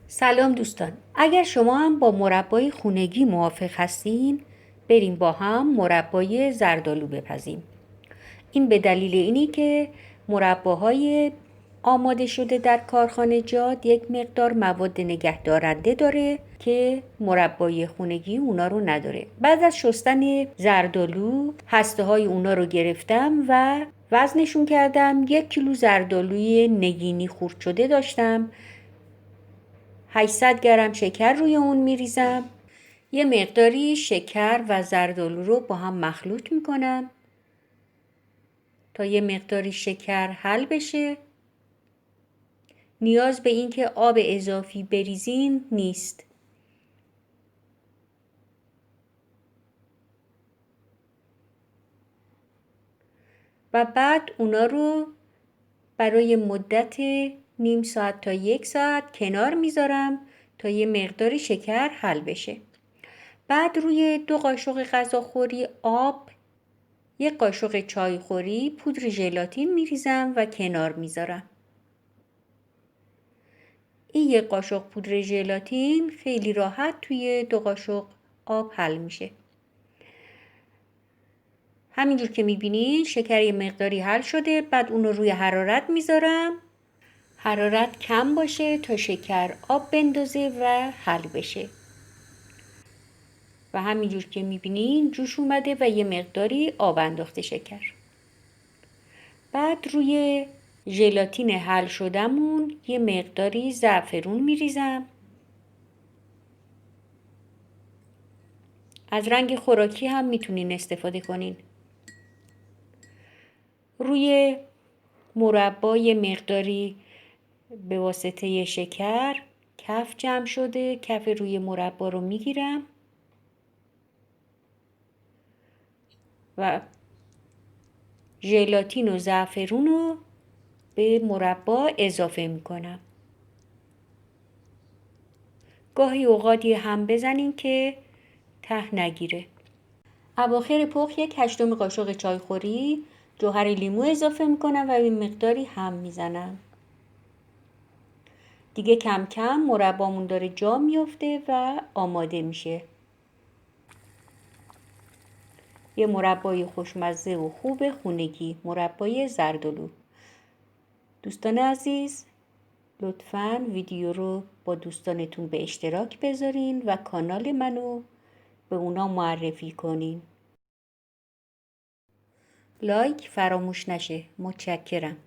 سلام دوستان، اگر شما هم با مربای خونگی موافق هستین بریم با هم مربای زردآلو بپزیم. این به دلیل اینی که مرباهای آماده شده در کارخانجات یک مقدار مواد نگهدارنده داره که مربای خونگی اونا رو نداره. بعد از شستن زردآلو هسته های اونا رو گرفتم و وزنشون کردم. 1 کیلو زردآلوی نگینی خورد شده داشتم. 800 گرم شکر روی اون میریزم. یه مقداری شکر و زردآلو رو با هم مخلوط میکنم تا یه مقداری شکر حل بشه. نیاز به این که آب اضافی بریزین نیست. و بعد اونا رو برای مدت نیم ساعت تا 1 ساعت کنار میذارم تا یه مقداری شکر حل بشه. بعد روی 2 قاشق غذاخوری آب، 1 قاشق چایخوری پودر ژلاتین میریزم و کنار میذارم. این 1 قاشق پودر ژلاتین خیلی راحت توی 2 قاشق آب حل میشه. همینجور که میبینین شکر یه مقداری حل شده. بعد اون رو روی حرارت میذارم. حرارت کم باشه تا شکر آب بندازه و حل بشه. و همینجور که میبینین جوش اومده و یه مقداری آب انداخته شکر. بعد روی ژلاتین حل شدمون یه مقداری زعفرون میریزم. از رنگ خوراکی هم میتونین استفاده کنین. روی مربا یه مقداری به واسطه شکر کف جمع شده. کف روی مربا رو میگیرم و ژلاتین و زعفرون رو به مربا اضافه میکنم. گاهی اوقات هم بزنین که ته نگیره. اواخر پخت 1/8 قاشق چایخوری جوهر لیمو اضافه میکنم و به مقداری هم میزنم. دیگه کم کم مربامون داره جا میفته و آماده میشه. یه مربای خوشمزه و خوب خونگی، مربای زردآلو. دوستان عزیز، لطفاً ویدیو رو با دوستانتون به اشتراک بذارین و کانال منو به اونا معرفی کنین. لایک فراموش نشه. متشکرم.